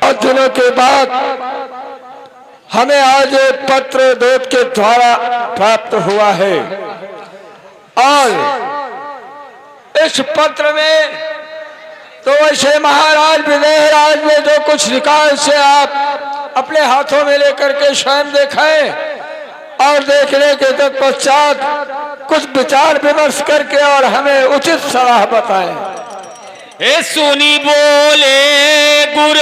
बहुत दिनों के बाद हमें आज एक पत्र दूत के द्वारा प्राप्त हुआ है और इस पत्र में तो वैसे महाराज विदेहराज ने जो कुछ निकाल से आप अपने हाथों में लेकर के स्वयं देखें और देखने के तत्पश्चात कुछ विचार विमर्श करके और हमें उचित सलाह बताएं। ए सुनी बोले गुर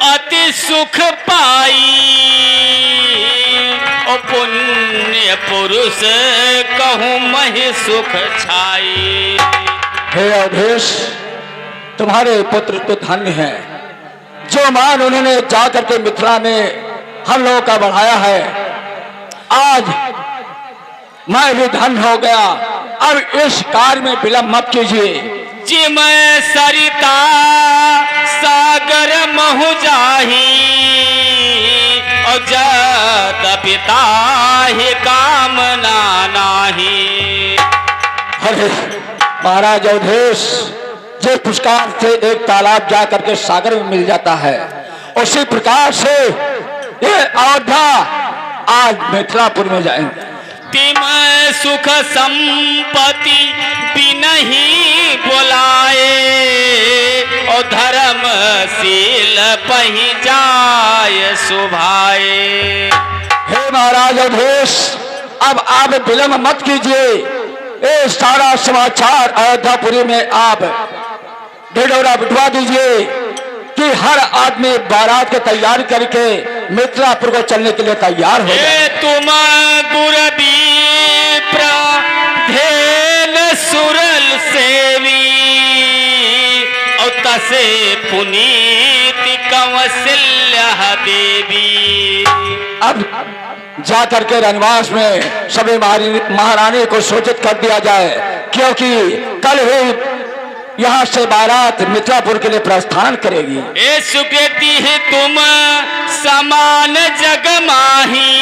अति सुख पाई और पुण्य पुरुष कहूँ महि सुख छाई। हे अवधेश, तुम्हारे पुत्र तो धन्य है। जो मान उन्होंने जाकर के मिथिला में हम लोगों का बढ़ाया है, आज मैं भी धन्य हो गया। अब इस कार्य में विलंब मत कीजिए। जिम सरिता सागर महु जाही और जद पिता ही कामना नाही। अरे महाराज अवधेश, जिस प्रकार से एक तालाब जा करके सागर में मिल जाता है, उसी प्रकार से ये अयोध्या आज मिथिलापुर में जाएंगे। तिम सुख संपत्ति बिनहि बोलाए और धर्मशील पहि जाय सुभाए। हे महाराज अवधेश, अब आप विलंब मत कीजिए। ये सारा समाचार अयोध्यापुरी में आप ढिढोरा बिठवा दीजिए कि हर आदमी बारात की तैयारी करके मिथिलापुर को चलने के लिए तैयार हो जाए। तुम गुरबी प्रधेन सुरल सेवी और तसे पुनीत कौशल्या देवी। अब जा करके रनवास में सभी महारानी को सूचित कर दिया जाए, क्योंकि कल ही यहाँ से बारात मिथिलापुर के लिए प्रस्थान करेगी। ए सुकृति है तुम समान जग माही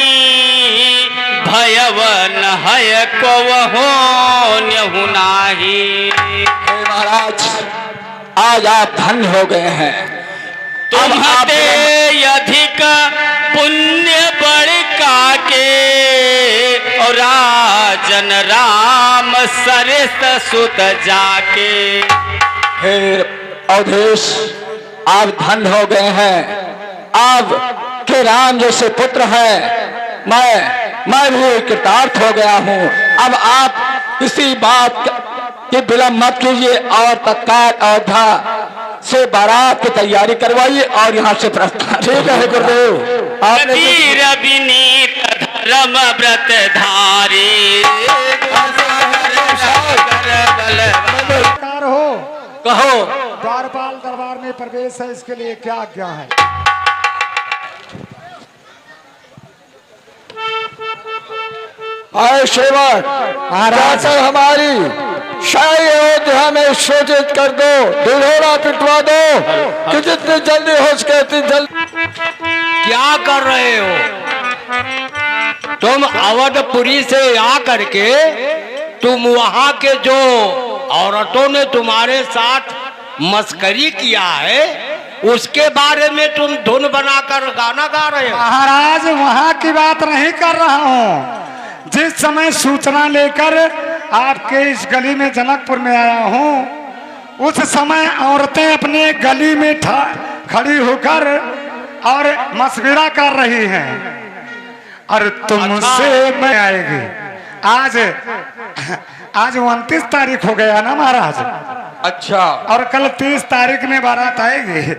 भयवन है को हो नाही। महाराज, आज आप धन्य हो गए हैं। तुम्हारे अधिक पुण्य बड़का के और राजन राम सरित सुत जाके। हे अवधेश, आप धन्य हो गए हैं। आप के राम जैसे पुत्र हैं। मैं भी कृतार्थ हो गया हूँ। अब आप इसी बात की विलंब मत कीजिए और तत्काल अयोध्या से बारात की तैयारी करवाइए और यहाँ से प्रस्थान। ठीक है गुरुदेव। विनीत धर्म व्रत धारी हो कहो। द्वारपाल दरबार में प्रवेश है, इसके लिए क्या आज्ञा है? आए सेवक, महाराज हमारी शाही अयोध्या में सूचित कर दो, ढिढोरा पिटवा दो कि जितनी जल्दी हो सके उतनी जल्दी। क्या कर रहे हो तुम? अवधपुरी से आकर के तुम वहां के जो औरतों ने तुम्हारे साथ मस्करी किया है, उसके बारे में तुम धुन बनाकर गाना गा रहे हो। महाराज, वहाँ की बात नहीं कर रहा हूँ। जिस समय सूचना लेकर आपके इस गली में जनकपुर में आया हूँ, उस समय औरतें अपने गली में खड़ी होकर और मशविरा कर रही हैं और तुमसे मैं आएगी। आज 29 तारीख हो गया ना महाराज। अच्छा, और कल 30 तारीख में बारात आएगी।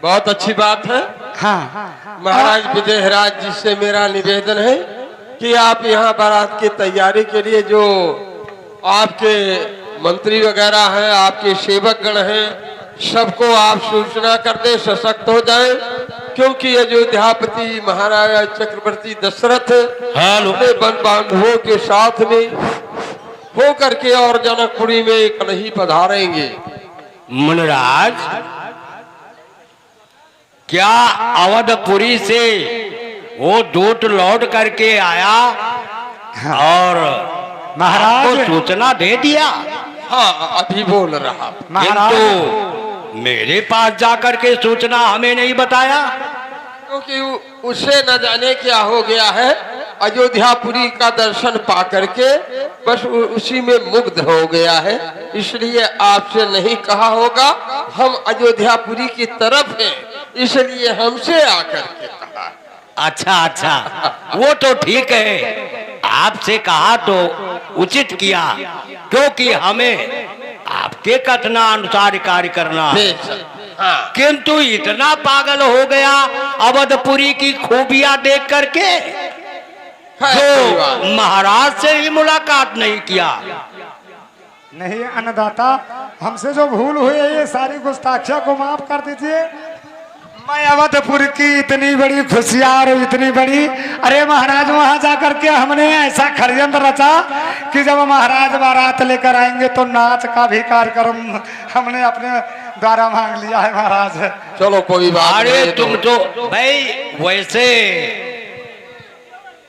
बहुत अच्छी बात है। हाँ महाराज विदेहराज जी से मेरा निवेदन है कि आप यहाँ बारात की तैयारी के लिए जो आपके मंत्री वगैरह हैं, आपके सेवक गण हैं, सबको आप सूचना कर दे, सशक्त हो जाए, क्योंकि अयोध्यापति महाराजा चक्रवर्ती दशरथ अपने वन बांधवों के साथ में हो करके और जनकपुरी में कल ही पधारेंगे। मुनराज, क्या अवधपुरी से वो दूत लौट करके आया और महाराज को सूचना दे दिया? हाँ, अभी बोल रहा। किंतु मेरे पास जाकर के सूचना हमें नहीं बताया? क्योंकि उसे न जाने क्या हो गया है, अयोध्यापुरी का दर्शन पा करके बस उसी में मुग्ध हो गया है, इसलिए आपसे नहीं कहा होगा। हम अयोध्यापुरी की तरफ हैं, इसलिए हमसे आकर के कहा। अच्छा अच्छा, वो तो ठीक है, आपसे कहा तो उचित किया, क्योंकि हमें आपके कथनानुसार कार्य करना है। हाँ। किंतु इतना पागल हो गया अवधपुरी की खूबियां देख करके, जो महाराज से ही मुलाकात नहीं किया। नहीं अन्नदाता, हमसे जो भूल हुई है ये सारी गुस्ताखियों को माफ कर दीजिए। मैं अवधपुर की इतनी बड़ी खुशियां और इतनी बड़ी, अरे महाराज वहां जाकर के हमने ऐसा षड्यंत्र रचा कि जब महाराज बारात लेकर आएंगे तो नाच का भी कार्यक्रम हमने अपने द्वारा मांग लिया है महाराज। चलो कोई बात अरे नहीं। तुम तो भाई वैसे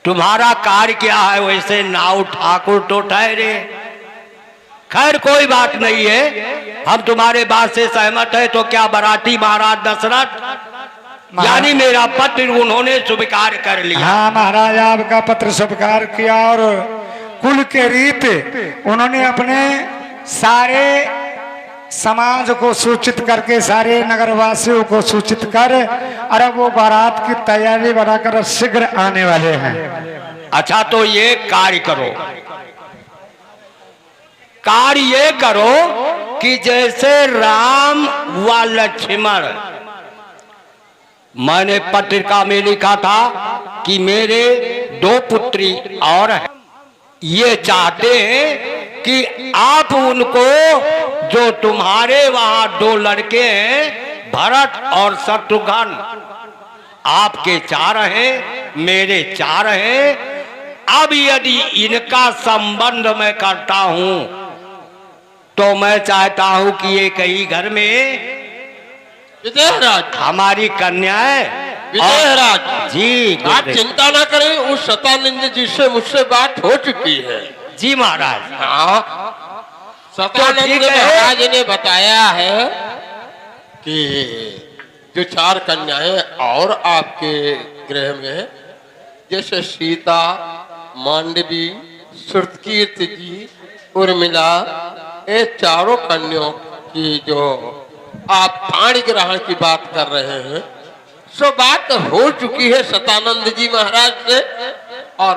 तुम्हारा कार्य क्या है, वैसे नाव ठाकुर तो ठहरे। खैर कोई बात नहीं है, हम तुम्हारे बात से सहमत है। तो क्या बाराती महाराज दशरथ यानी मेरा पत्र उन्होंने स्वीकार कर लिया? हाँ महाराज, आपका पत्र स्वीकार किया और कुल के रीत उन्होंने अपने सारे समाज को सूचित करके, सारे नगरवासियों को सूचित कर, और वो बारात की तैयारी बनाकर शीघ्र आने वाले हैं। अच्छा तो ये कार्य करो, कार्य ये करो कि जैसे राम व लक्ष्मण, मैंने पत्रिका में लिखा था कि मेरे 2 पुत्री और हैं, ये चाहते हैं कि आप उनको, जो तुम्हारे वहां 2 लड़के हैं भरत और शत्रुघ्न, आपके 4 हैं, मेरे 4 हैं। अब यदि इनका संबंध मैं करता हूं तो मैं चाहता हूं कि एक ही घर में विजयराज हमारी कन्याएं। विजयराज जी आप चिंता ना करें, उस सतानंद जी से मुझसे बात हो चुकी है। जी महाराज। हाँ, सतानंद ठीक है। महाराज ने बताया है कि जो 4 कन्याएं और आपके गृह में, जैसे सीता, मांडवी, श्रुतकीर्ति जी, उर्मिला, ये 4 कन्याओं की जो आप पाणी ग्रहण की बात कर रहे हैं, सो बात हो चुकी है सतानंद जी महाराज से। और